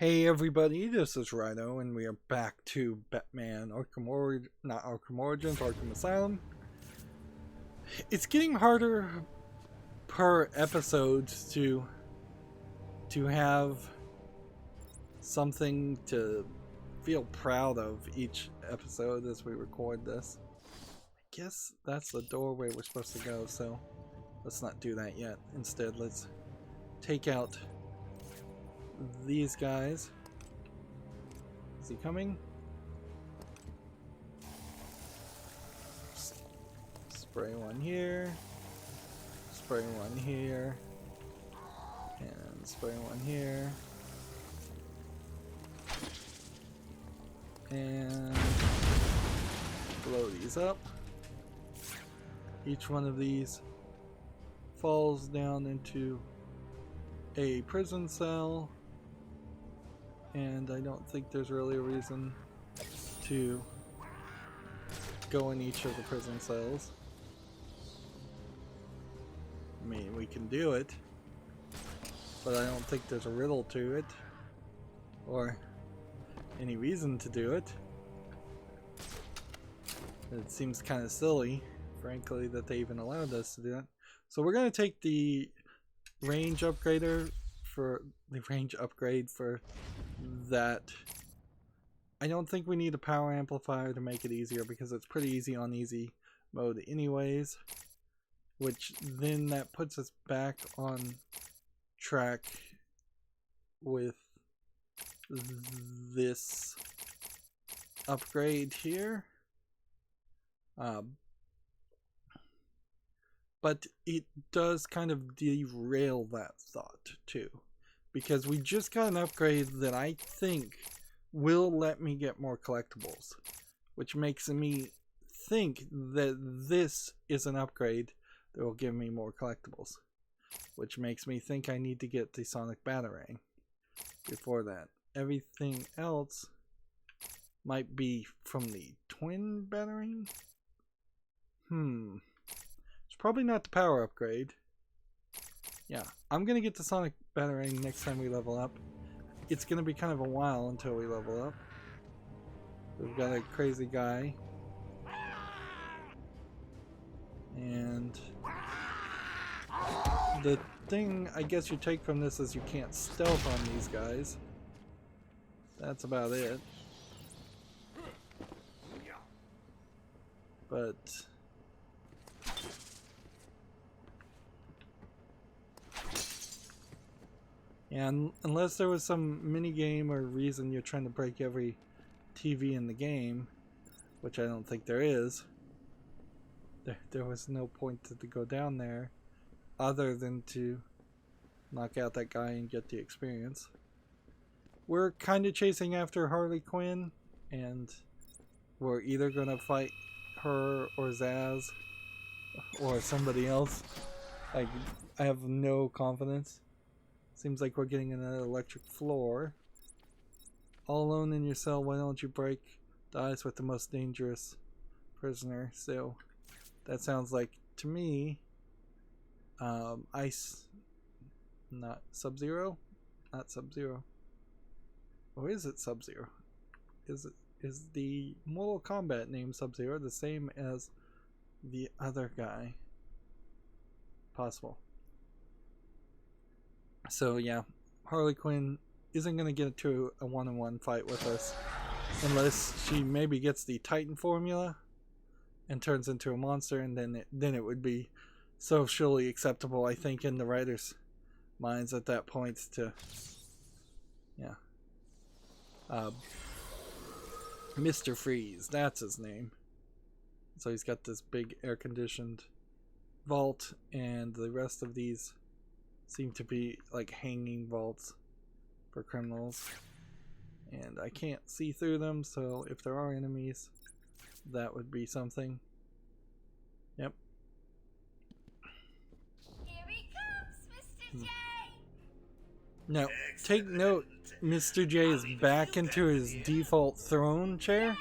Hey everybody, this is Rydo, and we are back to Batman not Arkham Origins, Arkham Asylum. It's getting harder per episode to have something to feel proud of each episode as we record this. I guess that's the doorway we're supposed to go, so let's not do that yet. Instead, let's take out these guys. Is he coming? Spray one here. Spray one here. And spray one here. And blow these up. Each one of these falls down into a prison cell. And I don't think there's really a reason to go in each of the prison cells. I mean, we can do it, but I don't think there's a riddle to it, or any reason to do it. It seems kind of silly, frankly, that they even allowed us to do that. So we're going to take the range upgrade for that. I don't think we need a power amplifier to make it easier because it's pretty easy on easy mode anyways, which then that puts us back on track with this upgrade here. But it does kind of derail that thought too, because we just got an upgrade that I think will let me get more collectibles, which makes me think that this is an upgrade that will give me more collectibles, which makes me think I need to get the Sonic Batarang before that. Everything else might be from the Twin Batarang? It's probably not the power upgrade. Yeah, I'm gonna get the Sonic Batarang next time we level up. It's gonna be kind of a while until we level up. We've got a crazy guy. And the thing I guess you take from this is you can't stealth on these guys. That's about it. But and unless there was some mini game or reason you're trying to break every TV in the game, which I don't think there is, there was no point to go down there other than to knock out that guy and get the experience. We're kind of chasing after Harley Quinn, and we're either going to fight her or Zaz or somebody else. I have no confidence. Seems like we're getting an electric floor. All alone in your cell, why don't you break the ice with the most dangerous prisoner? So that sounds like, to me, ice, not Sub-Zero? Not Sub-Zero. Or is it Sub-Zero? Is the Mortal Kombat name Sub-Zero the same as the other guy? Possible. So yeah, Harley Quinn isn't going to get to a one-on-one fight with us unless she maybe gets the Titan formula and turns into a monster, and then it would be socially acceptable, I think, in the writers' minds at that point to, yeah. Mr. Freeze, that's his name. So he's got this big air-conditioned vault, and the rest of these seem to be like hanging vaults for criminals, and I can't see through them, so if there are enemies, that would be something. Yep. Here he comes, Mr. J. Now, take note, Mr. J is back into his default throne chair.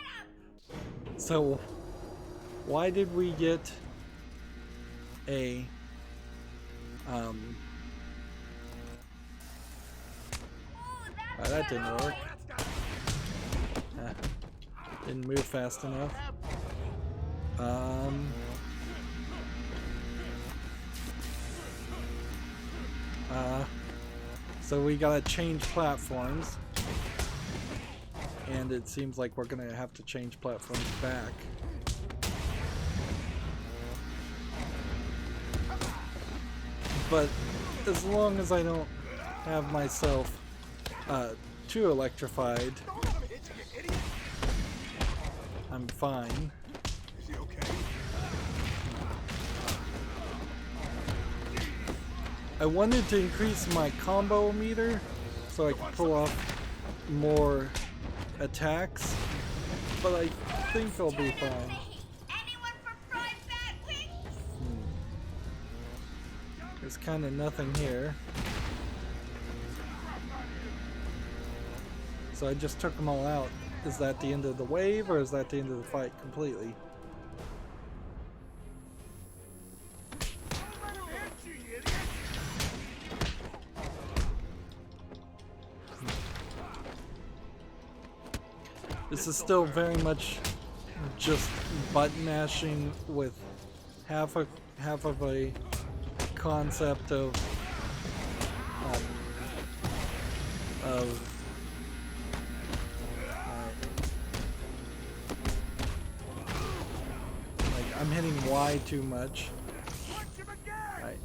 So, why did we get a Oh, that didn't work. Didn't move fast enough. So we gotta change platforms. And it seems like we're gonna have to change platforms back. But as long as I don't have myself too electrified, I'm fine. Is he okay? I wanted to increase my combo meter so I could pull off more attacks, but I think I'll be fine. Anyone for fried bat wings? There's kind of nothing here. So I just took them all out. Is that the end of the wave, or is that the end of the fight completely? This is still very much just button mashing with half of a concept of like I'm hitting Y too much. Right.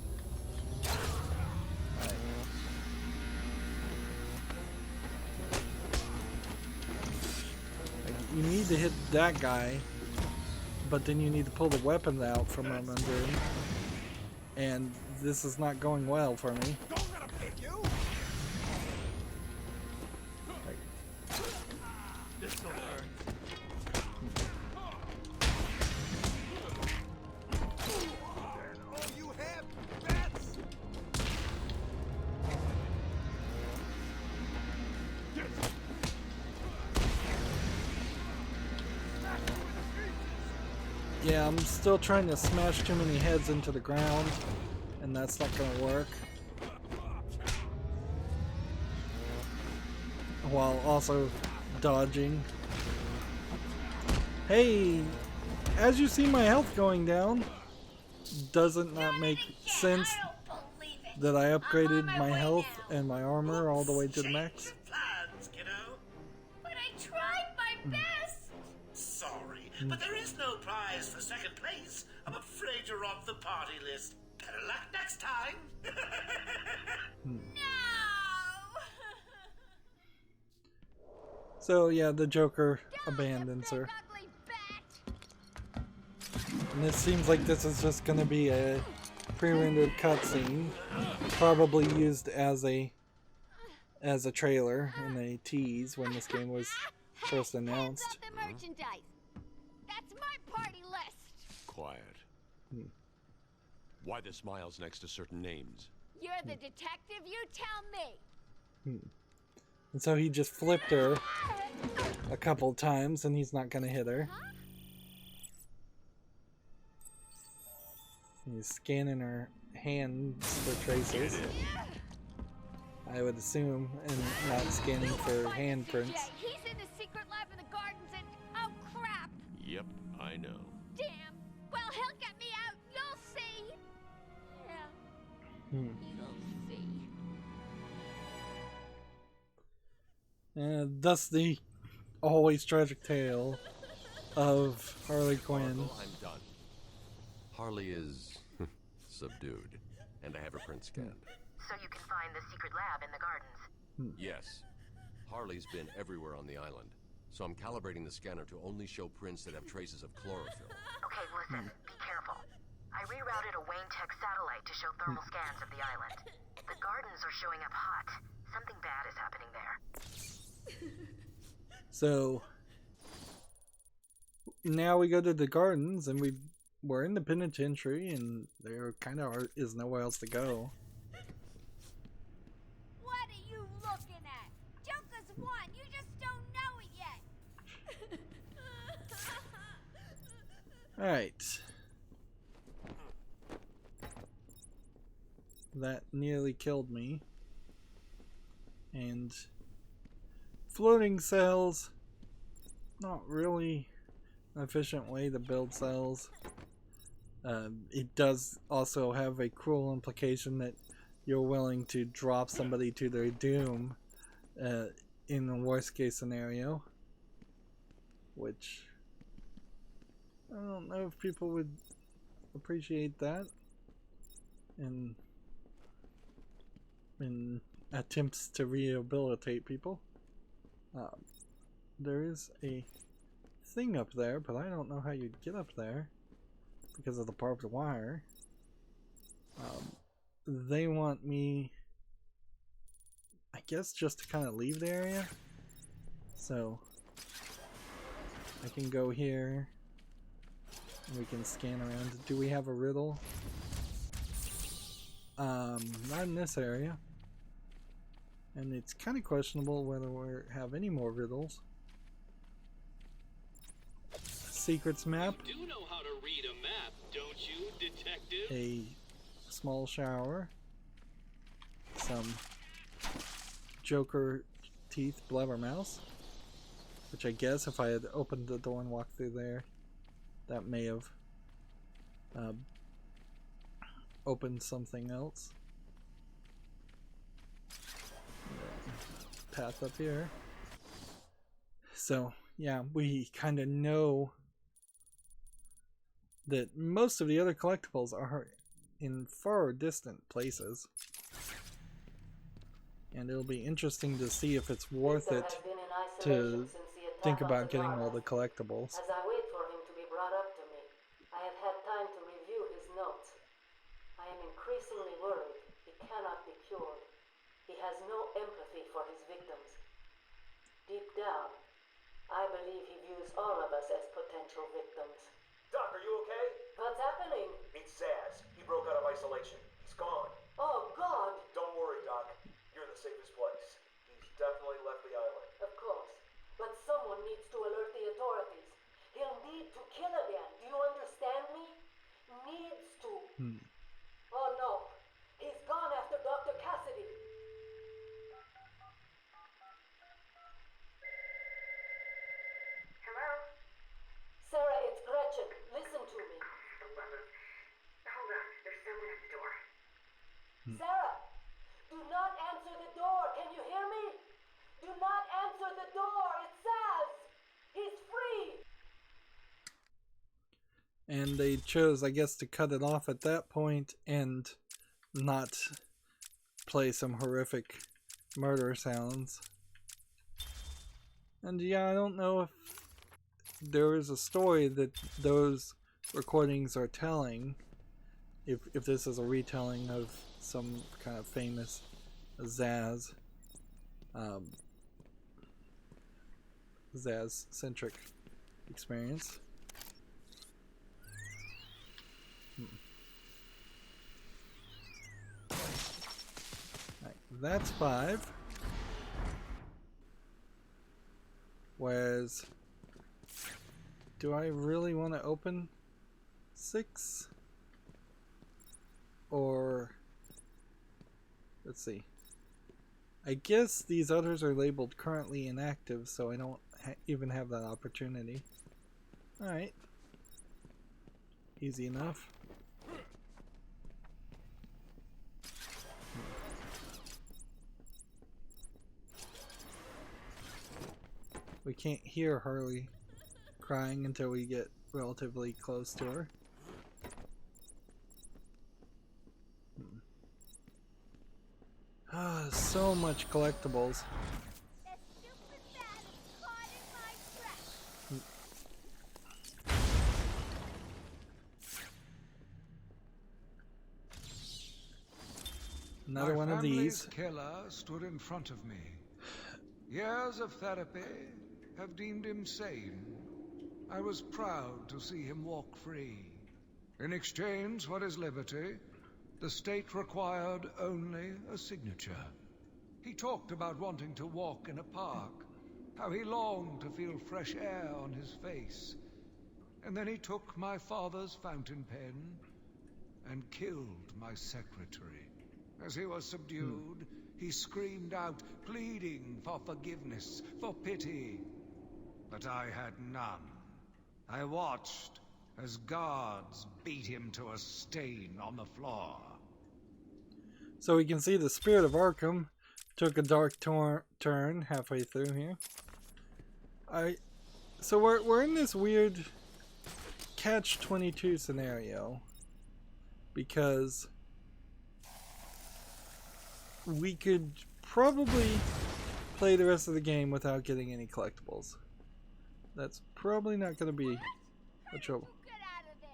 You need to hit that guy, but then you need to pull the weapon out from under him, and this is not going well for me. Yeah, I'm still trying to smash too many heads into the ground, and that's not gonna work. While also dodging. Hey, as you see my health going down, does it not make sense that I upgraded my health and my armor all the way to the max? But I tried my best. Sorry, but there is no prize for second place. I'm afraid you're off the party list. Better luck next time. No. So yeah, the Joker abandons her. Ugly bat. And it seems like this is just going to be a pre-rendered cutscene, probably used as a trailer and a tease when this game was first announced. Hands up the merchandise. That's my party list. Quiet. Why the smiles next to certain names? You're the detective. You tell me. And so he just flipped her a couple times, and he's not going to hit her. He's scanning her hands for traces, I would assume, and not scanning for handprints. He's in the secret lab in the gardens and oh crap. Yep, I know. Damn. Well, he'll get me out. You'll see. Yeah. You'll see. Thus the always tragic tale of Harley Quinn. Marvel, I'm done. Harley is subdued, and I have her print scanned. So you can find the secret lab in the gardens. Yes. Harley's been everywhere on the island, so I'm calibrating the scanner to only show prints that have traces of chlorophyll. Okay, listen, be careful. I rerouted a Wayne Tech satellite to show thermal scans of the island. The gardens are showing up hot. Something bad is happening there. So now we go to the gardens, and we're in the penitentiary, and there kind of is nowhere else to go. What are you looking at? Joker's won. You just don't know it yet. All right. That nearly killed me. And floating cells, not really an efficient way to build cells. It does also have a cruel implication that you're willing to drop somebody to their doom in the worst case scenario, which I don't know if people would appreciate that in attempts to rehabilitate people. There is a thing up there, but I don't know how you'd get up there because of the barbed wire. They want me, I guess, just to kind of leave the area. So I can go here and we can scan around. Do we have a riddle? Not in this area. And it's kind of questionable whether we have any more riddles. Secrets map. You do know how to read a map, don't you, detective? A small shower. Some Joker teeth blabbermouth. Which I guess if I had opened the door and walked through there, that may have opened something else. Path up here. So yeah, we kind of know that most of the other collectibles are in far distant places, and it'll be interesting to see if it's worth it to think about getting all the collectibles. As I wait for him to be brought up to me, I have had time to review his notes. I am increasingly worried he cannot be cured. He has no empathy for his victims. Deep down, I believe he views all of us as potential victims. Doc, are you okay? What's happening? It's Zaz. He broke out of isolation. He's gone. Oh, God! Don't worry, Doc. You're in the safest place. He's definitely left the island. Of course. But someone needs to alert the authorities. He'll need to kill again. Do you understand me? Needs to. Oh, no. He's gone after Dr. Cassidy. Hello? Sarah, it's Gretchen. Listen to me. Hold on. There's someone at the door. Sarah! Do not answer the door. Can you hear me? Do not answer the door. It's Zaz. He's free. And they chose, I guess, to cut it off at that point and not play some horrific murder sounds. And yeah, I don't know if there is a story that those recordings are telling, if this is a retelling of some kind of famous Zaz Zaz-centric experience. Right, that's 5. Whereas, do I really want to open 6? Or, let's see. I guess these others are labeled currently inactive, so I don't even have that opportunity. Alright. Easy enough. We can't hear Harley crying until we get relatively close to her. Ah, so much collectibles. That stupid bat is caught in my trap. Another one of these. My family's killer stood in front of me. Years of therapy have deemed him sane. I was proud to see him walk free. In exchange for his liberty, the state required only a signature. He talked about wanting to walk in a park, how he longed to feel fresh air on his face. And then he took my father's fountain pen and killed my secretary. As he was subdued, He screamed out, pleading for forgiveness, for pity. But I had none. I watched as guards beat him to a stain on the floor. So we can see the spirit of Arkham took a dark turn halfway through here. So we're in this weird catch-22 scenario because we could probably play the rest of the game without getting any collectibles. That's probably not going to be a trouble. Get out of there.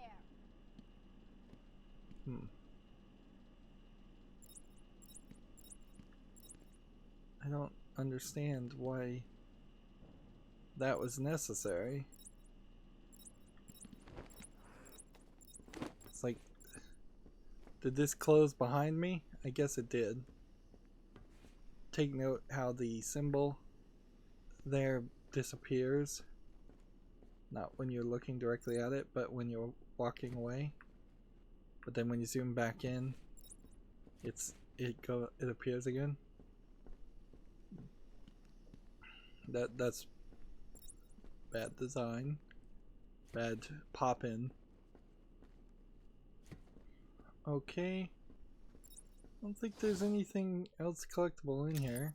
I don't understand why that was necessary. It's like, did this close behind me? I guess it did. Take note how the symbol there disappears. Not when you're looking directly at it, but when you're walking away. But then when you zoom back in, it appears again. That's bad design. Bad pop in. Okay. I don't think there's anything else collectible in here.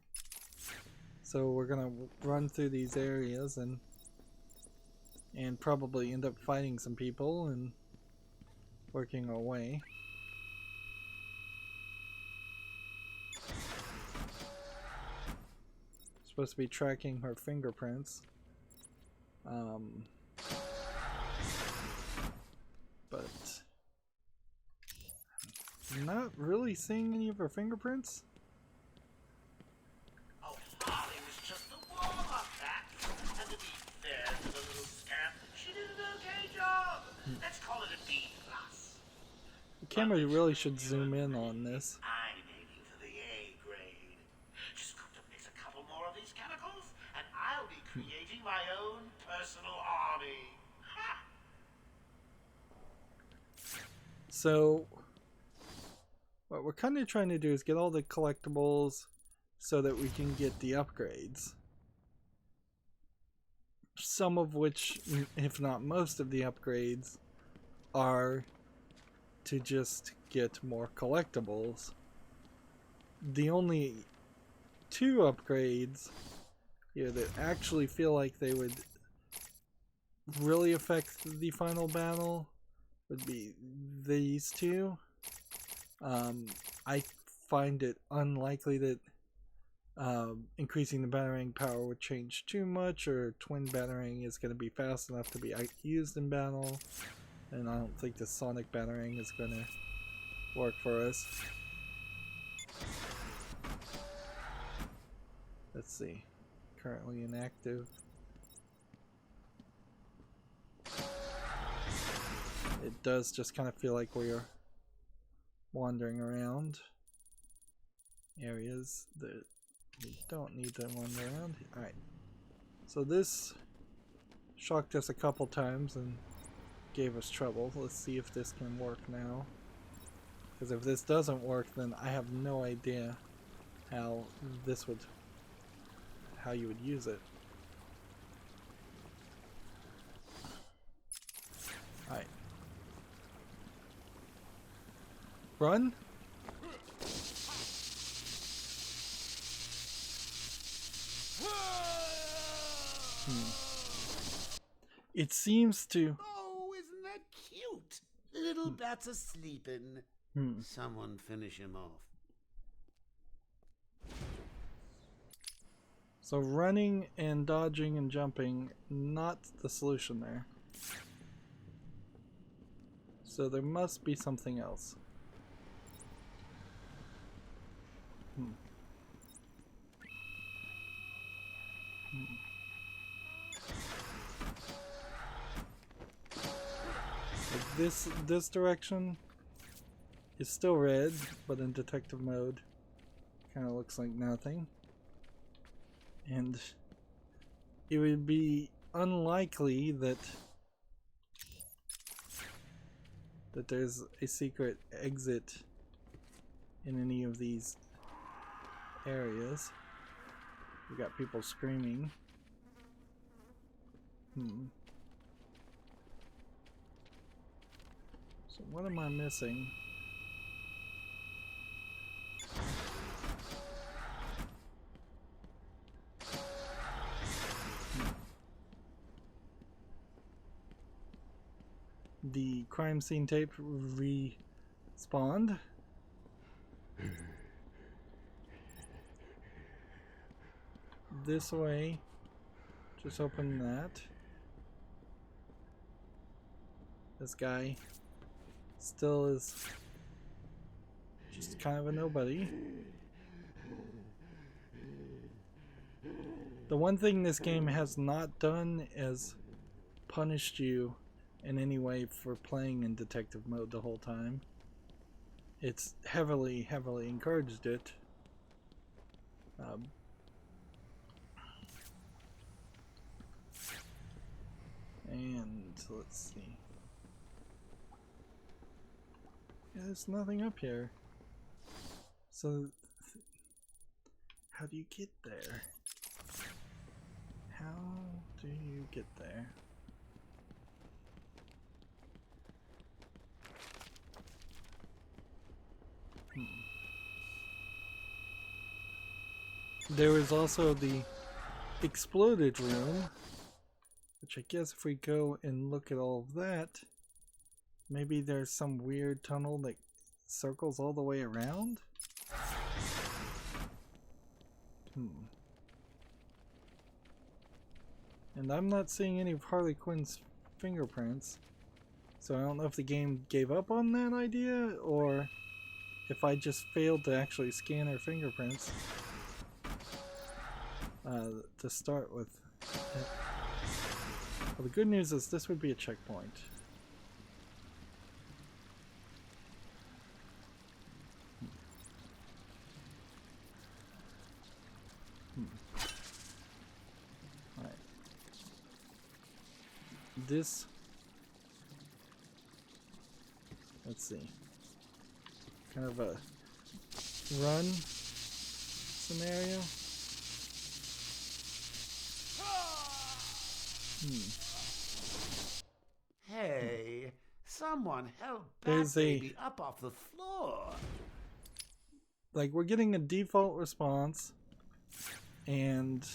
So we're gonna run through these areas and probably end up fighting some people and working our way. Supposed to be tracking her fingerprints. But I'm not really seeing any of her fingerprints. Oh, Harley was just a warm-up act. And to be fair to the little scamp, she did an okay job. Let's call it a B+. The camera really should zoom in on this. I'm aiming for the A grade. Just got to mix a couple more of these chemicals, and I'll be creating my own personal army. Ha! So what we're kind of trying to do is get all the collectibles so that we can get the upgrades. Some of which, if not most of the upgrades, are to just get more collectibles. The only two upgrades here that actually feel like they would really affect the final battle would be these two. I find it unlikely that increasing the battering power would change too much, or twin battering is going to be fast enough to be used in battle, and I don't think the sonic battering is going to work for us. Let's see. Currently inactive. It does just kind of feel like we're wandering around areas that we don't need to wander around. Alright. So this shocked us a couple times and gave us trouble. Let's see if this can work now. Because if this doesn't work, then I have no idea how you would use it. Alright. Run? It seems to... Oh, isn't that cute? Little bats are sleeping. Someone finish him off. So running and dodging and jumping, not the solution there. So there must be something else. Like this direction is still red, but in detective mode, kind of looks like nothing. And it would be unlikely that there's a secret exit in any of these areas. We got people screaming. So what am I missing? The crime scene tape respawned. This way. Just open that. This guy still is just kind of a nobody. The one thing this game has not done is punished you in any way for playing in detective mode the whole time. It's heavily encouraged it. And let's see. Yeah, there's nothing up here. So, how do you get there? How do you get there? There is also the exploded room, which I guess if we go and look at all of that, maybe there's some weird tunnel that circles all the way around? And I'm not seeing any of Harley Quinn's fingerprints, so I don't know if the game gave up on that idea, or if I just failed to actually scan her fingerprints to start with. Well, the good news is this would be a checkpoint. Alright. This... let's see. Kind of a run scenario. Hey, someone help There's that baby up off the floor. Like, we're getting a default response, and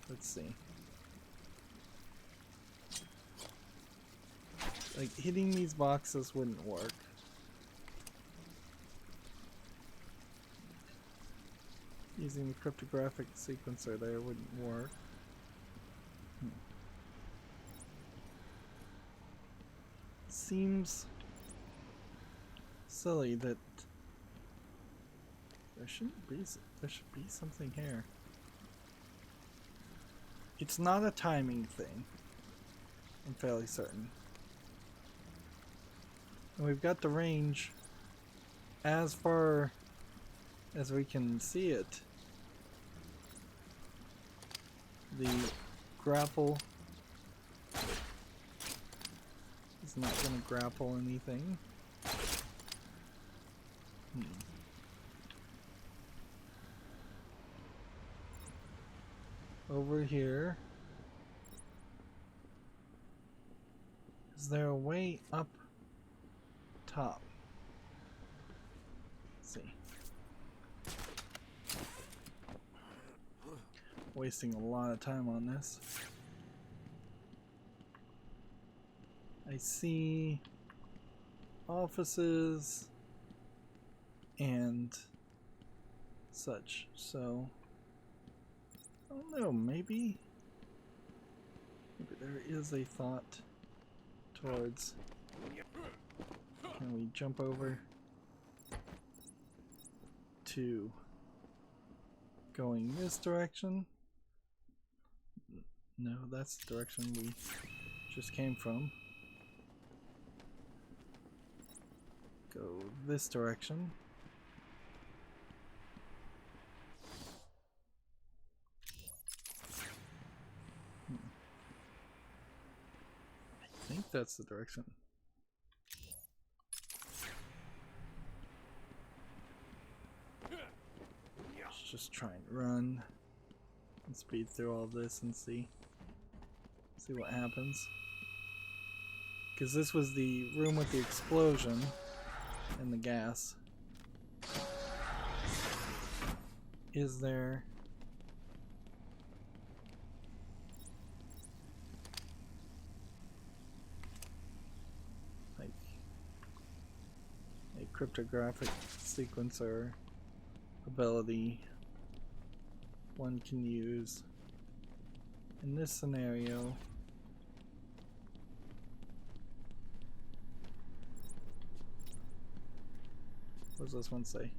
let's see. Like, hitting these boxes wouldn't work. Using the cryptographic sequencer there wouldn't work. Seems silly that there should be something here. It's not a timing thing, I'm fairly certain. And we've got the range as far as we can see it. The grapple is not going to grapple anything. Over here. Is there a way up top? Let's see. Wasting a lot of time on this. I see offices and such, so I don't know, maybe there is a thought towards, can we jump over to going this direction? No, that's the direction we just came from. Go this direction. I think that's the direction. just try and run and speed through all this and see what happens. Because this was the room with the explosion and the gas. Is there like a cryptographic sequencer ability one can use in this scenario? What does this one say?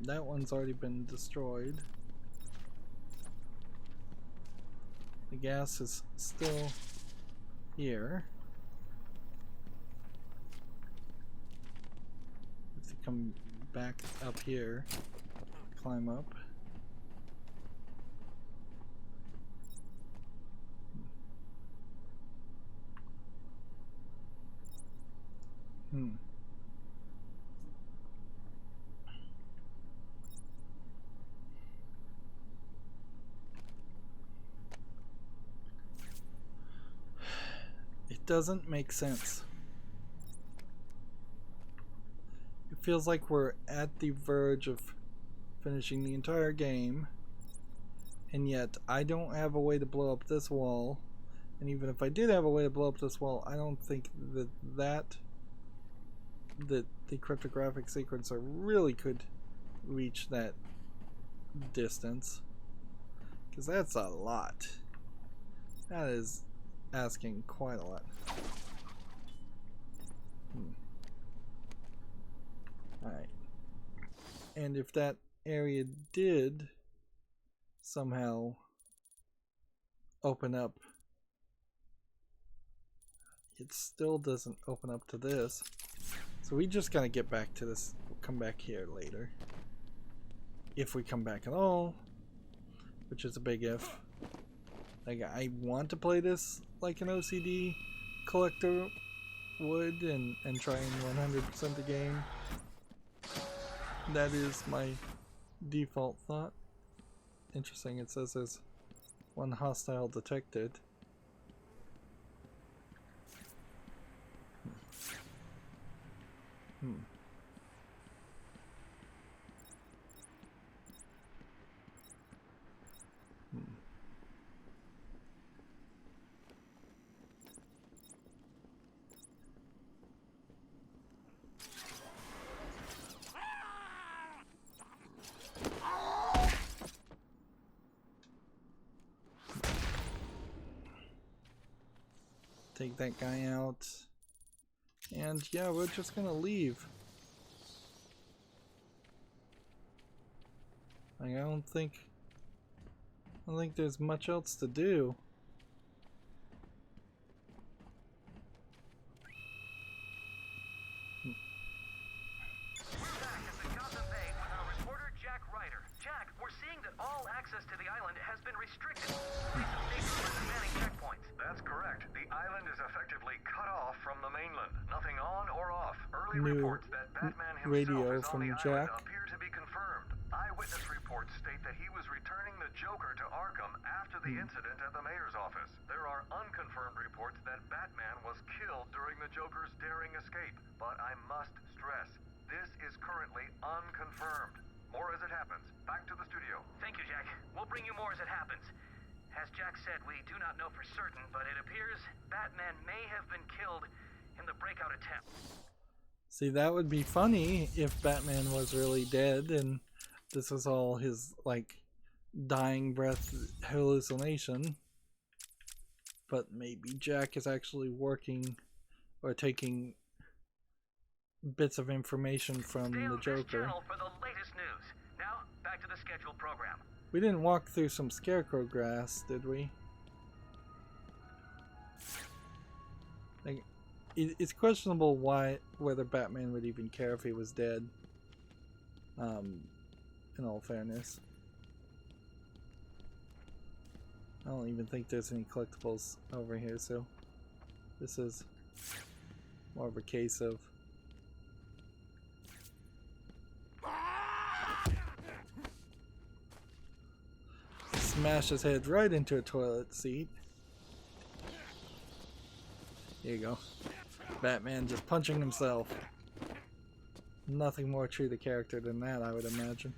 That one's already been destroyed. The gas is still here. Have to come back up here, climb up. It doesn't make sense. It feels like we're at the verge of finishing the entire game, and yet I don't have a way to blow up this wall. And even if I did have a way to blow up this wall, I don't think that the cryptographic sequencer really could reach that distance, because that's a lot. That is asking quite a lot. Alright. And if that area did somehow open up, it still doesn't open up to this. So we just gotta get back to this. We'll come back here later. If we come back at all, which is a big if. Like, I want to play this like an OCD collector would and try and 100% the game. That is my default thought. Interesting, it says there's one hostile detected. Take that guy out. And yeah, we're just gonna leave. Like, I don't think there's much else to do. We're back at the Gotham Bay with our reporter Jack Ryder. Jack, we're seeing that all access to the island has been restricted. Police and state troopers are manning checkpoints. That's correct. The island is effectively cut off from the mainland. Nothing on or off. Early New reports that Batman himself radio is on from the Jack. island appear to be confirmed. Eyewitness reports state that he was returning the Joker to Arkham after the incident at the mayor's office. There are unconfirmed reports that Batman was killed during the Joker's daring escape. But I must stress, this is currently unconfirmed. More as it happens. Back to the studio. Thank you, Jack. We'll bring you more as it happens. As Jack said, we do not know for certain, but it appears Batman may have been killed in the breakout attempt. See, that would be funny if Batman was really dead and this was all his, like, dying breath hallucination. But maybe Jack is actually working or taking bits of information from Stay the on this Joker. channel for the latest news. Now, back to the scheduled program. We didn't walk through some Scarecrow grass, did we? Like, it's questionable whether Batman would even care if he was dead. In all fairness, I don't even think there's any collectibles over here, so this is more of a case of smash his head right into a toilet seat. There you go. Batman just punching himself. Nothing more true to character than that, I would imagine.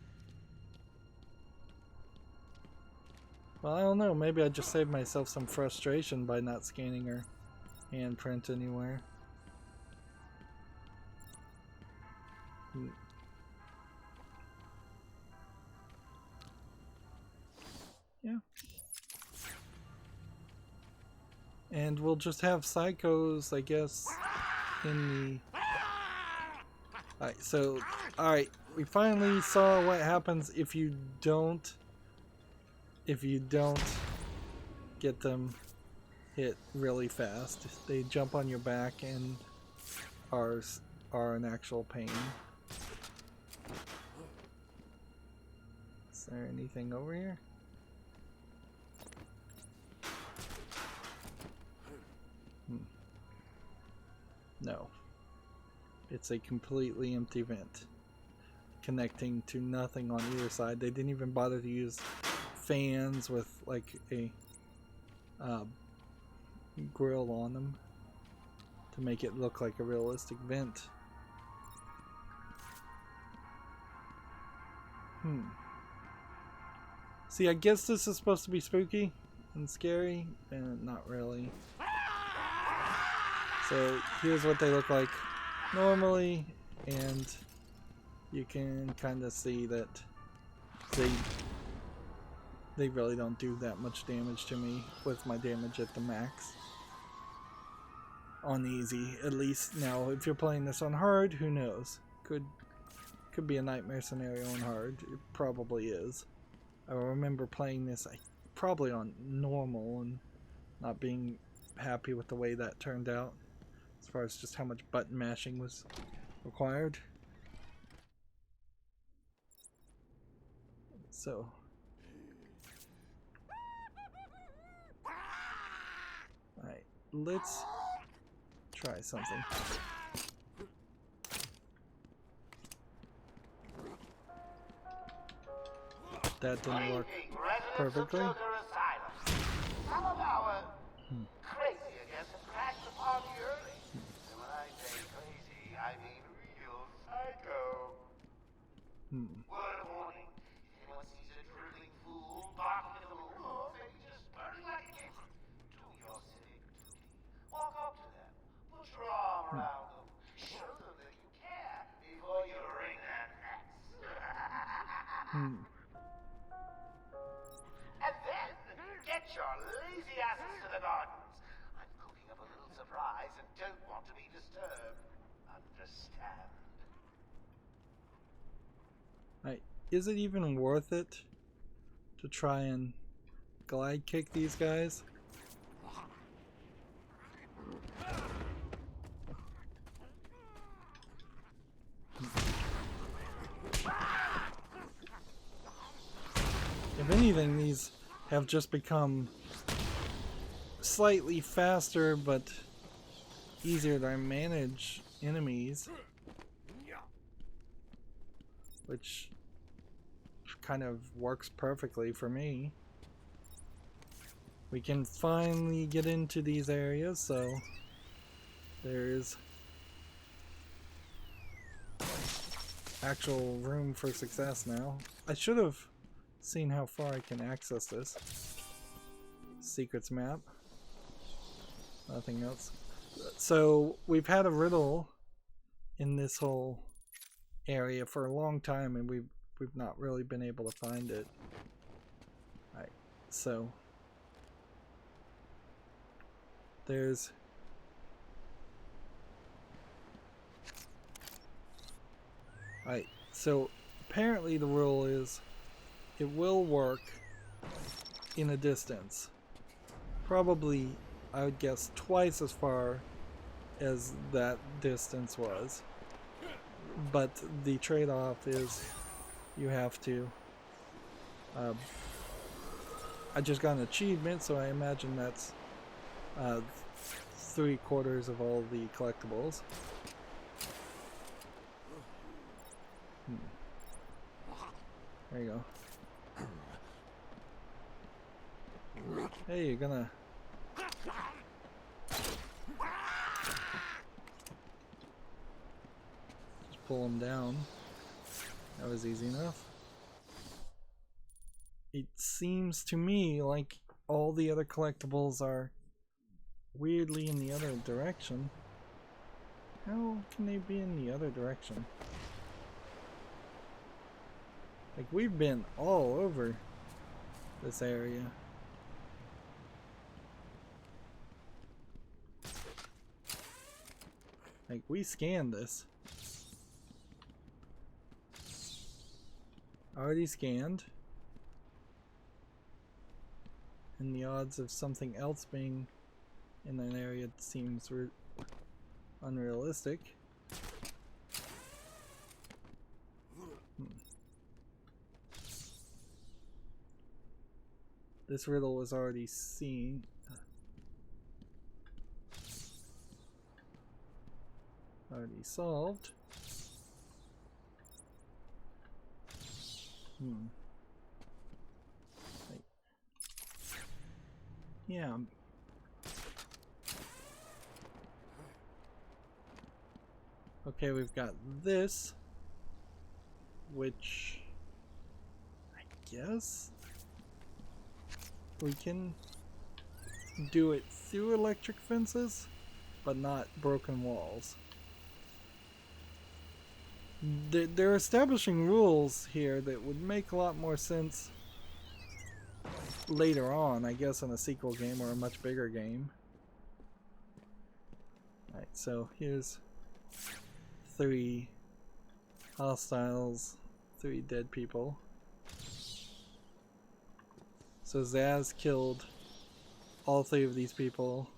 Well, I don't know. Maybe I just saved myself some frustration by not scanning her handprint anywhere. Yeah. And we'll just have psychos, I guess, in the... Alright, so... Alright, we finally saw what happens if you don't... If you don't get them hit really fast. They jump on your back and are an actual pain. Is there anything over here? No. It's a completely empty vent. Connecting to nothing on either side. They didn't even bother to use fans with like a grill on them to make it look like a realistic vent. See, I guess this is supposed to be spooky and scary, and not really. So here's what they look like normally, and you can kind of see that they really don't do that much damage to me with my damage at the max. On easy, at least. Now, if you're playing this on hard, who knows? Could be a nightmare scenario on hard. It probably is. I remember playing this probably on normal and not being happy with the way that turned out, as far as just how much button mashing was required. So... Alright, let's try something. That didn't work perfectly. Some of our crazy guests have crashed the party early. And when I say crazy, I mean real psycho. Word of warning, if anyone sees a dribbling fool barking at the roof and just burning like a kitten, do your civic duty. Walk up to them, put your arm around them, show them that you care before you wring their necks. And then, get your lazy asses to the gardens. I'm cooking up a little surprise and don't want to be disturbed. Understand? Right. Is it even worth it to try and glide kick these guys? If anything, these have just become slightly faster but easier to manage enemies, which kind of works perfectly for me. We can finally get into these areas, so there is actual room for success now. I should have seen how far I can access this. Secrets map. Nothing else. So we've had a riddle in this whole area for a long time, and we've not really been able to find it. Alright, so there's alright, so apparently the rule is it will work in a distance. Probably, I would guess, twice as far as that distance was. But the trade-off is you have to... I just got an achievement, so I imagine that's 3/4 of all the collectibles. There you go. Hey, you're gonna... Just pull him down. That was easy enough. It seems to me like all the other collectibles are weirdly in the other direction. How can they be in the other direction? Like, we've been all over this area. Like, we scanned this. Already scanned. And the odds of something else being in an area seems unrealistic. This riddle was already seen. Already solved. Like, yeah. Okay, we've got this, which I guess we can do it through electric fences, but not broken walls. They're establishing rules here that would make a lot more sense later on, I guess, in a sequel game or a much bigger game. Alright, so here's 3 hostiles, 3 dead people. So Zaz killed all 3 of these people.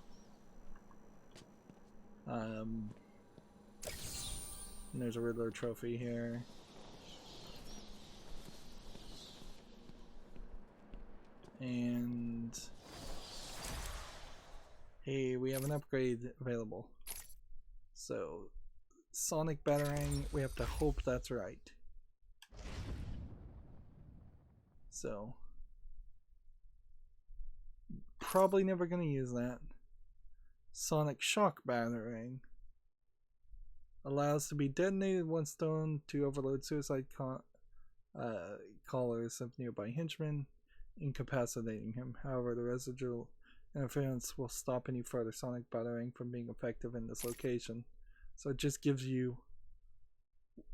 And there's a Riddler trophy here. And hey, we have an upgrade available. So Sonic Batarang, we have to hope that's right. So probably never gonna use that. Sonic Shock Batarang allows to be detonated once thrown to overload suicide callers of nearby henchmen, incapacitating him. However, the residual interference will stop any further Sonic Batarang from being effective in this location. So it just gives you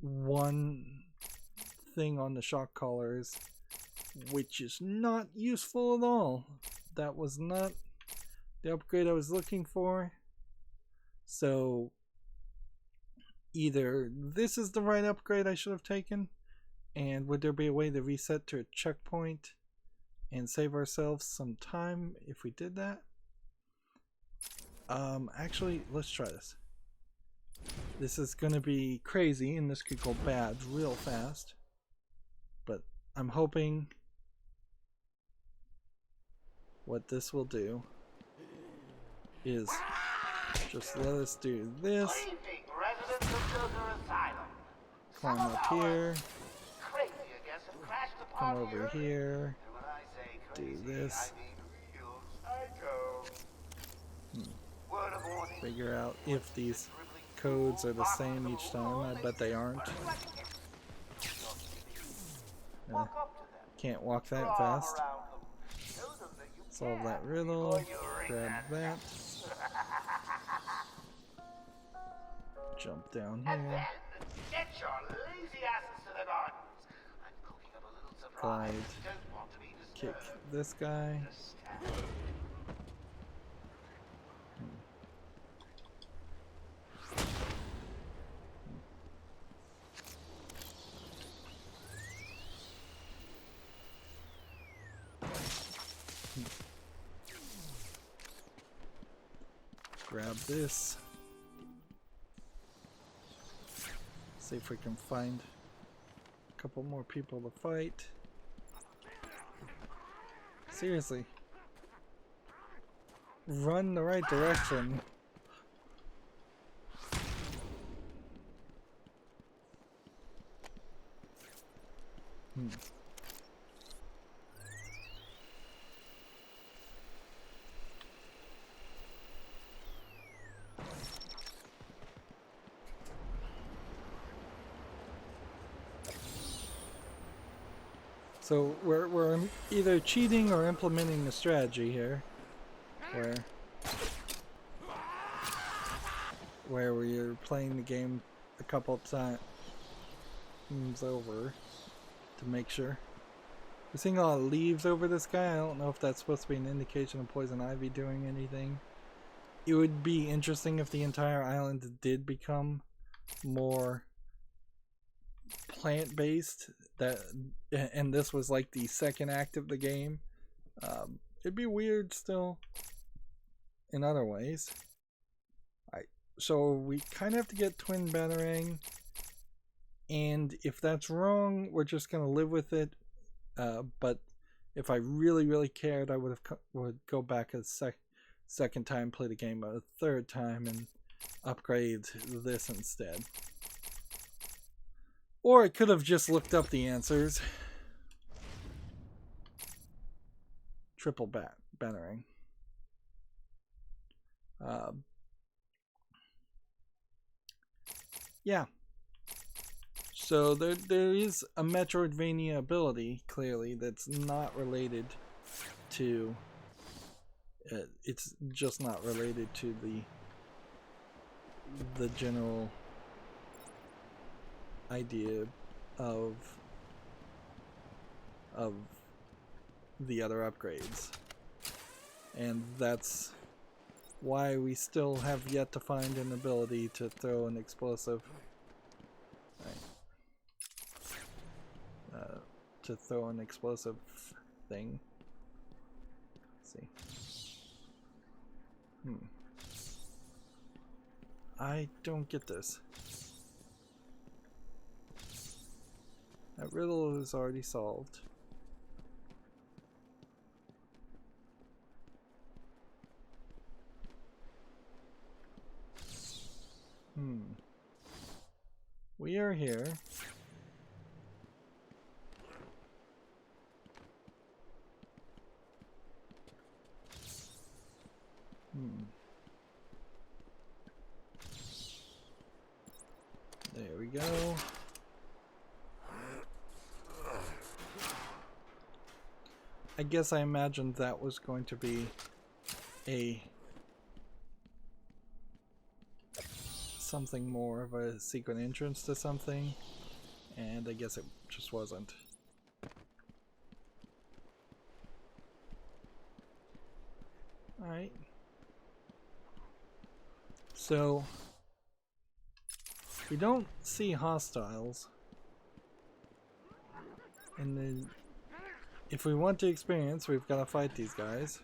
one thing on the shock collars, which is not useful at all. That was not the upgrade I was looking for. So either this is the right upgrade I should have taken, and would there be a way to reset to a checkpoint and save ourselves some time if we did that? Actually, let's try this. This is gonna be crazy and this could go bad real fast, but I'm hoping what this will do is just let us do this. Climb up here. Come over here. Do this. Figure out if these codes are the same each time. I bet they aren't. Can't walk that fast. Solve that riddle. Grab that. Jump down here. Glide. Kick this guy. Grab this. See if we can find a couple more people to fight. Seriously. Run the right direction. So we're either cheating or implementing a strategy here, where we're playing the game a couple of times over to make sure. We're seeing a lot of leaves over this guy. I don't know if that's supposed to be an indication of poison ivy doing anything. It would be interesting if the entire island did become more plant-based, and this was like the second act of the game. It'd be weird still in other ways. So we kind of have to get twin batarang, and if that's wrong, we're just gonna live with it. But if I really cared, I would go back a second time, play the game a third time, and upgrade this instead. Or I could have just looked up the answers. Triple batarang. Yeah. So there is a Metroidvania ability, clearly, that's not related to... it's just not related to the general idea of the other upgrades. And that's why we still have yet to find an ability to throw an explosive. To throw an explosive thing. Let's see. I don't get this. That riddle is already solved. We are here. There we go. I guess I imagined that was going to be something more of a secret entrance to something, and I guess it just wasn't. Alright. So we don't see hostiles, and then if we want to experience, we've got to fight these guys.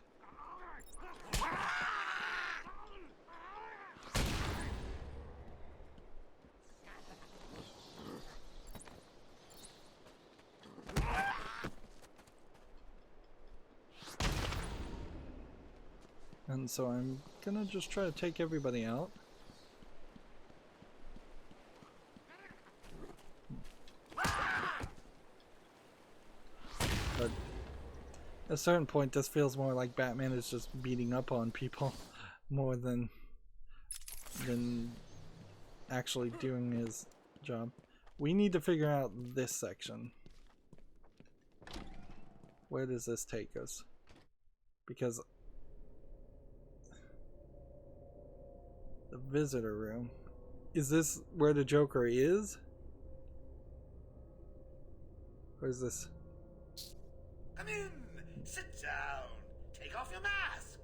And so I'm gonna just try to take everybody out. But at a certain point, this feels more like Batman is just beating up on people more than actually doing his job. We need to figure out this section. Where does this take us? Because the visitor room. Is this where the Joker is? Or is this? Come in, sit down, take off your mask.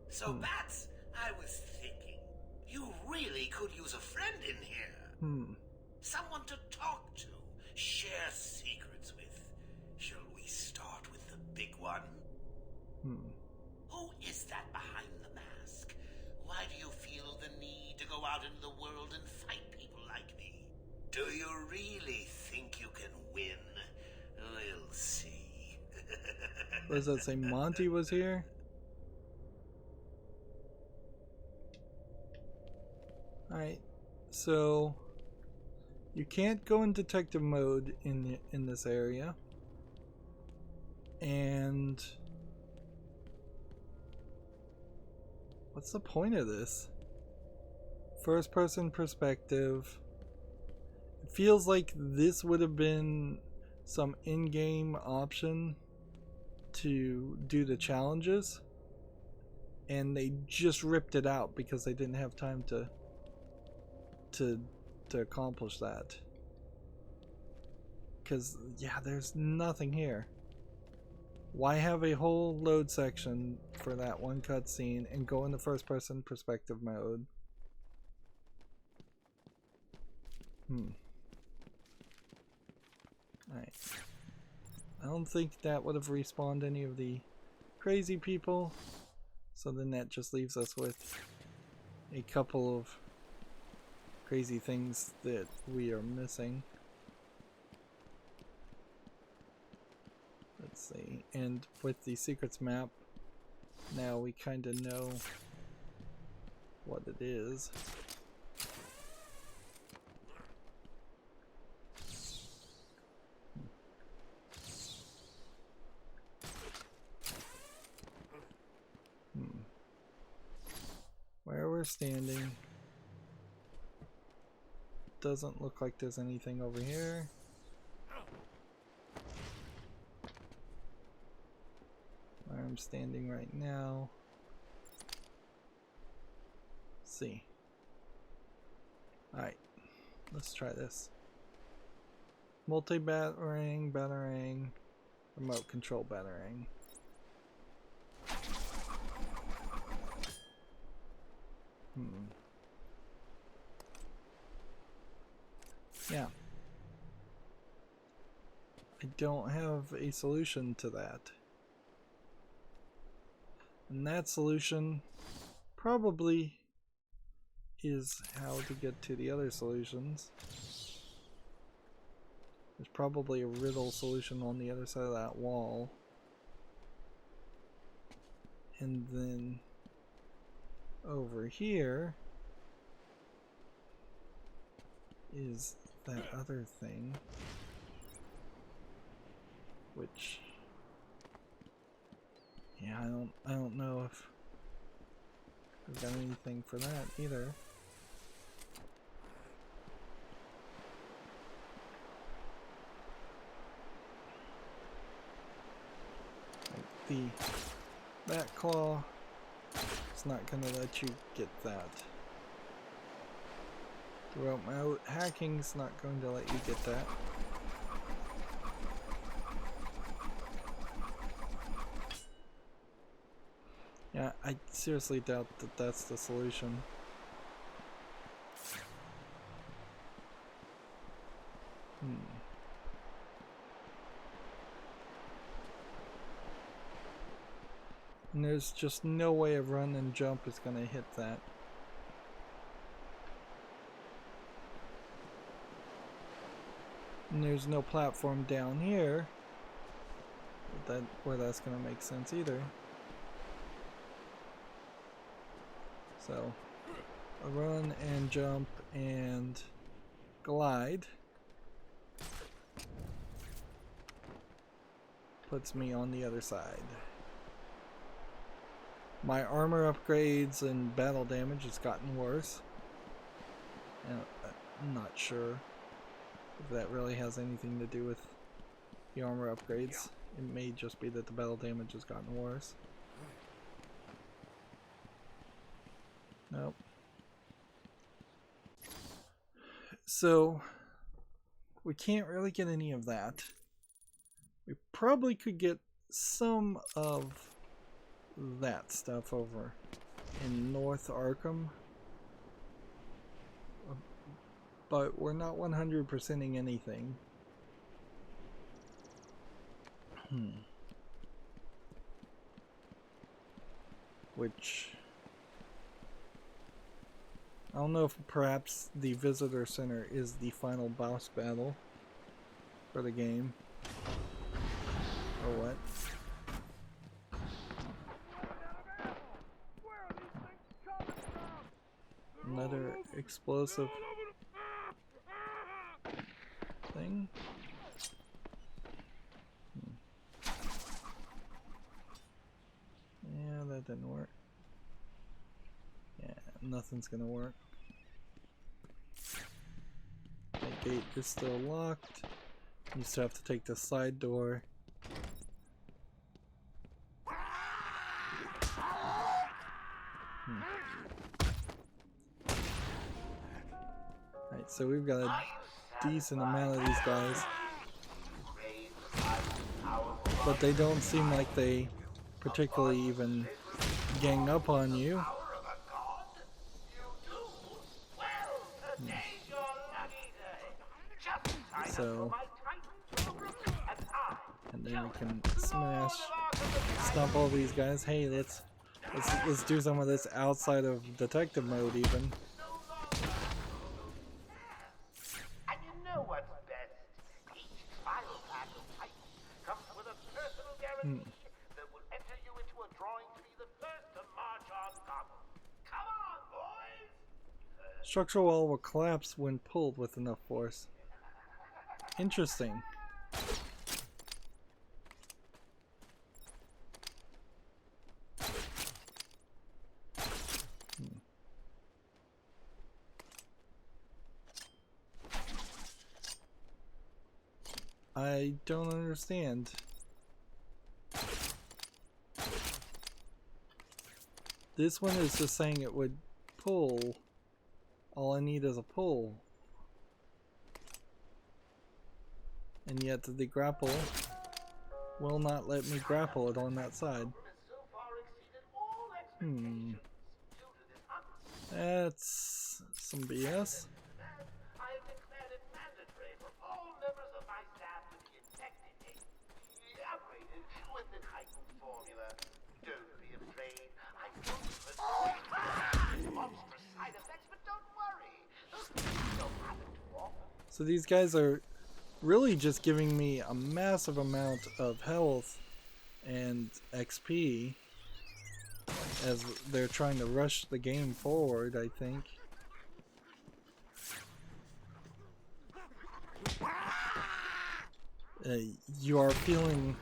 So, Bats, I was thinking, you really could use a friend in here. Someone to talk to, share secrets with. Shall we start with the big one? Who is that behind the mask? Why do you feel the need to go out into the world and fight people like me? Do you really think you can win? We'll see. What does that say? Monty was here? Alright, so you can't go in detective mode in this area. And what's the point of this? First person perspective. It feels like this would have been some in-game option to do the challenges, and they just ripped it out because they didn't have time to accomplish that. Because yeah, there's nothing here. Why have a whole load section for that one cutscene and go into first person perspective mode? Alright. I don't think that would have respawned any of the crazy people. So then that just leaves us with a couple of crazy things that we are missing. Let's see. And with the secrets map, now we kind of know what it is. Where we're standing, doesn't look like there's anything over here. Where I'm standing right now. Let's see. Alright, let's try this. Multi-batarang, batarang, remote control batarang. Yeah. I don't have a solution to that. And that solution probably is how to get to the other solutions. There's probably a riddle solution on the other side of that wall. And then over here is that other thing, which yeah, I don't know if I've got anything for that either. Like the bat claw, it's not gonna let you get that. Throughout my hacking's not going to let you get that. Yeah, I seriously doubt that that's the solution. And there's just no way a run and jump is going to hit that. And there's no platform down here where that's going to make sense either. So, a run and jump and glide puts me on the other side. My armor upgrades and battle damage has gotten worse. And I'm not sure if that really has anything to do with the armor upgrades. It may just be that the battle damage has gotten worse. Nope. So, we can't really get any of that. We probably could get some of that stuff over in North Arkham. But we're not 100%ing anything. Which I don't know if perhaps the Visitor Center is the final boss battle for the game, or what. Another explosive thing. Yeah, that didn't work. Yeah, nothing's gonna work. That gate is still locked. You still have to take the side door. Right, so we've got a decent amount of these guys. But they don't seem like they particularly even gang up on you. So, and then we can stomp all these guys. Hey, let's do some of this outside of detective mode even. And you know what's best? Each final pack of Titans comes with a personal guarantee that will enter you into a drawing to be the first to march on Gotham. Come on, boys! Structural wall will collapse when pulled with enough force. Interesting. I don't understand. This one is just saying it would pull. All I need is a pull. And yet the grapple will not let me grapple it on that side. That's some BS. I have declared it mandatory for all members of my staff to be infected, upgraded with the Titan formula. Don't be afraid. I don't monstrous side effects, but don't worry. Those don't happen too often. So these guys are really just giving me a massive amount of health and XP as they're trying to rush the game forward, I think. You are feeling,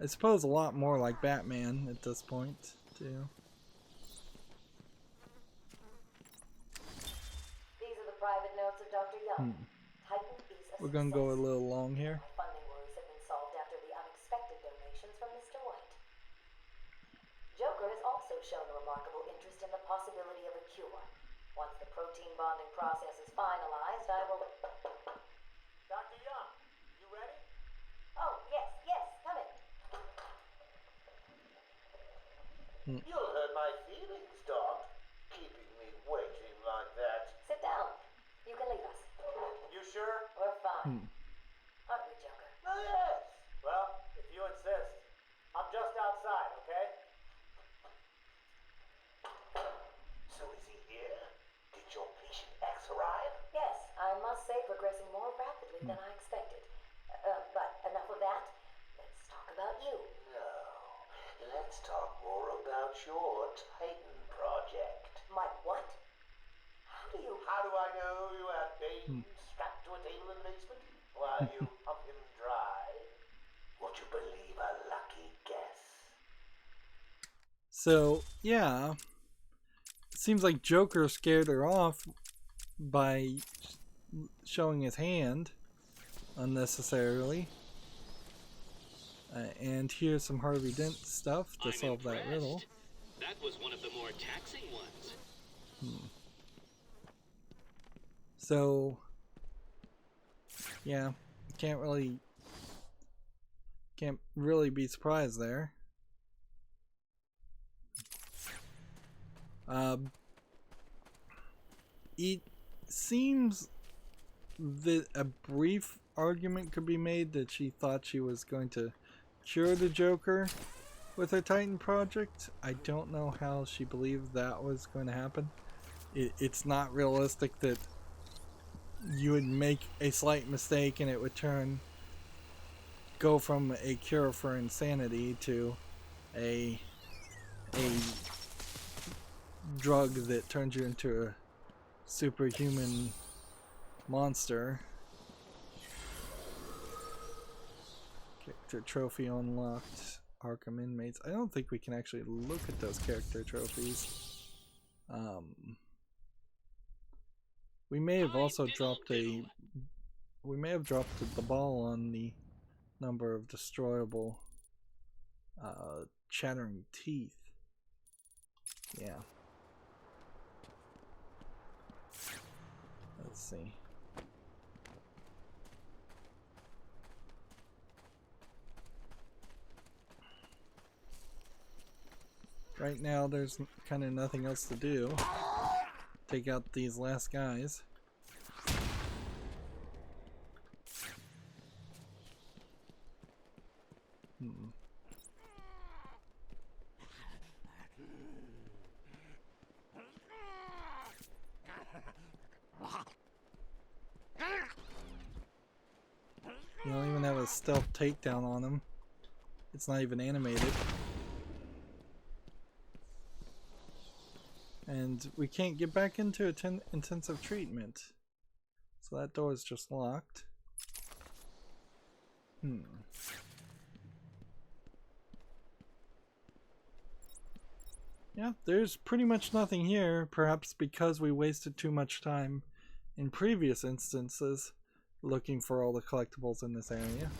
I suppose, a lot more like Batman at this point, too. These are the private notes of Dr. Young. We're gonna go a little long here. Funding worries have been solved after the unexpected donations from Mr. White. Joker has also shown a remarkable interest in the possibility of a cure. Once the protein bonding process is finalized, I will... Dr. Young, you ready? Oh, yes, come in. You'll hurt my feelings, Doc. Keeping me waiting like that. Sit down. You can leave us. You sure? We're fine. Aren't we, Joker? Oh, yes. Well, if you insist. I'm just outside, okay? So is he here? Did your patient X arrive? Yes, I must say progressing more rapidly than I expected. But enough of that. Let's talk about you. No. Let's talk more about your Titan project. My what? How do I know you have Bane strapped to a table in the basement while you pump him dry? Would you believe a lucky guess? So, yeah. Seems like Joker scared her off by showing his hand unnecessarily. And here's some Harvey Dent stuff to solve that riddle. That was one of the more taxing ones. So, yeah, can't really be surprised there. It seems that a brief argument could be made that she thought she was going to cure the Joker with her Titan project. I don't know how she believed that was going to happen. It's not realistic that you would make a slight mistake and it would go from a cure for insanity to a drug that turns you into a superhuman monster. Character trophy unlocked. Arkham inmates. I don't think we can actually look at those character trophies. We may have also dropped a we may have dropped the ball on the number of destroyable chattering teeth. Yeah. Let's see. Right now there's kind of nothing else to do. Take out these last guys. You don't even have a stealth takedown on him. It's not even animated. And we can't get back into intensive treatment. So that door is just locked. Yeah, there's pretty much nothing here, perhaps because we wasted too much time in previous instances looking for all the collectibles in this area.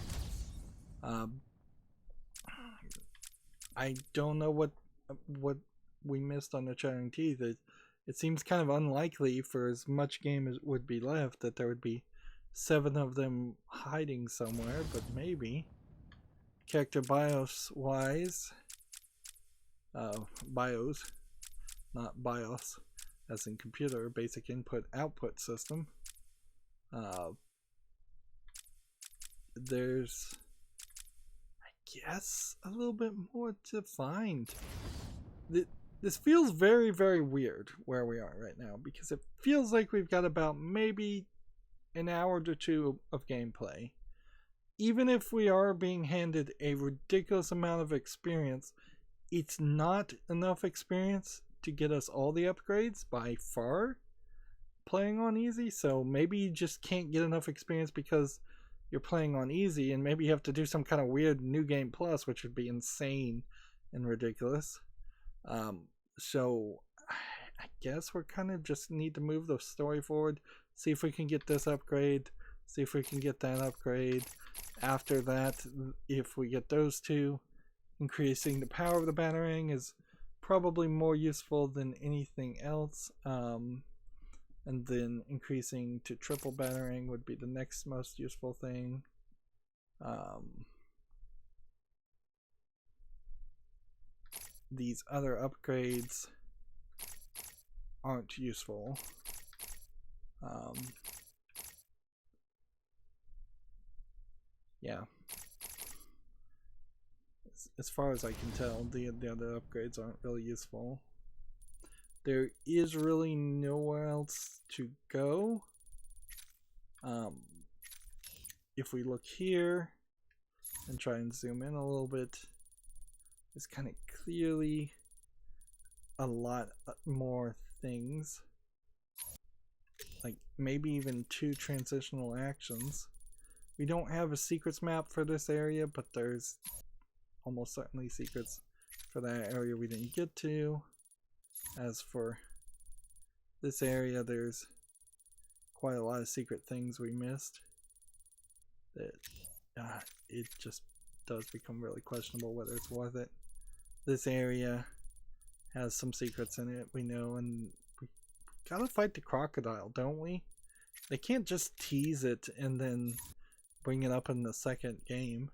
I don't know what we missed on the chattering teeth. It seems kind of unlikely, for as much game as would be left, that there would be 7 of them hiding somewhere, but maybe. Character BIOS wise, BIOS, not BIOS, as in computer, basic input output system. There's, I guess, a little bit more to find. This feels very, very weird where we are right now, because it feels like we've got about maybe an hour to 2 of gameplay. Even if we are being handed a ridiculous amount of experience, it's not enough experience to get us all the upgrades by far playing on easy. So maybe you just can't get enough experience because you're playing on easy, and maybe you have to do some kind of weird new game plus, which would be insane and ridiculous. So I guess we're kind of just need to move the story forward, see if we can get this upgrade, see if we can get that upgrade. After that, if we get those 2, increasing the power of the batarang is probably more useful than anything else. And then increasing to triple batarang would be the next most useful thing. These other upgrades aren't useful. Yeah. As far as I can tell, the other upgrades aren't really useful. There is really nowhere else to go. If we look here and try and zoom in a little bit, there's kind of clearly a lot more things. Like maybe even 2 transitional actions. We don't have a secrets map for this area, but there's almost certainly secrets for that area we didn't get to. As for this area, there's quite a lot of secret things we missed. That it just does become really questionable whether it's worth it. This area has some secrets in it, we know, and we gotta fight the crocodile, don't we? They can't just tease it and then bring it up in the second game.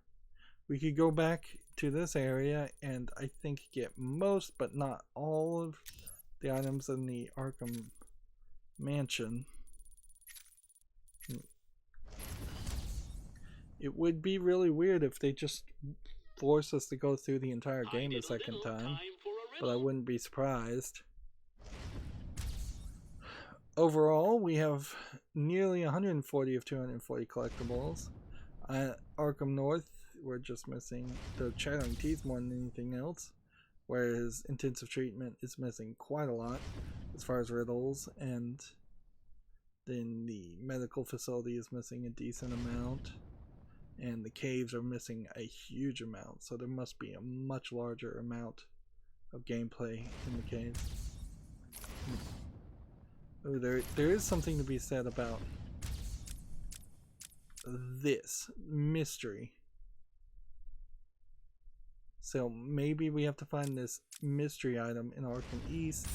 We could go back to this area and I think get most, but not all, of the items in the Arkham mansion. It would be really weird if they just force us to go through the entire game a second time, but I wouldn't be surprised. Overall, we have nearly 140 of 240 collectibles. Arkham North, we're just missing the chattering teeth more than anything else, whereas intensive treatment is missing quite a lot as far as riddles, and then the medical facility is missing a decent amount, and the caves are missing a huge amount, so there must be a much larger amount of gameplay in the caves. Ooh, there is something to be said about this mystery. So maybe we have to find this mystery item in Arkham East.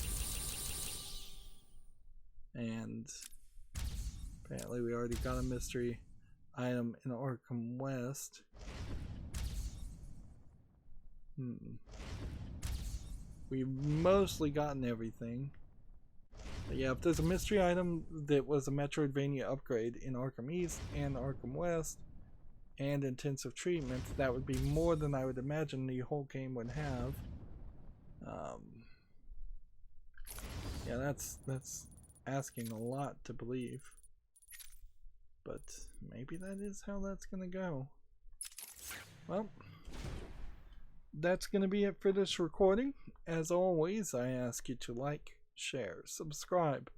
And apparently we already got a mystery item in Arkham West. We've mostly gotten everything. But yeah, if there's a mystery item that was a Metroidvania upgrade in Arkham East and Arkham West and intensive treatment, that would be more than I would imagine the whole game would have. Yeah, that's asking a lot to believe. But maybe that is how that's gonna go. Well, that's gonna be it for this recording. As always, I ask you to like, share, subscribe,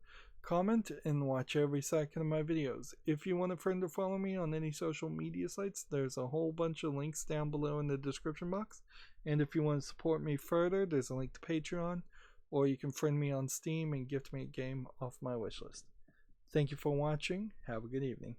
comment, and watch every second of my videos. If you want a friend to follow me on any social media sites, there's a whole bunch of links down below in the description box. And if you want to support me further, there's a link to Patreon, or you can friend me on Steam and gift me a game off my wishlist. Thank you for watching. Have a good evening.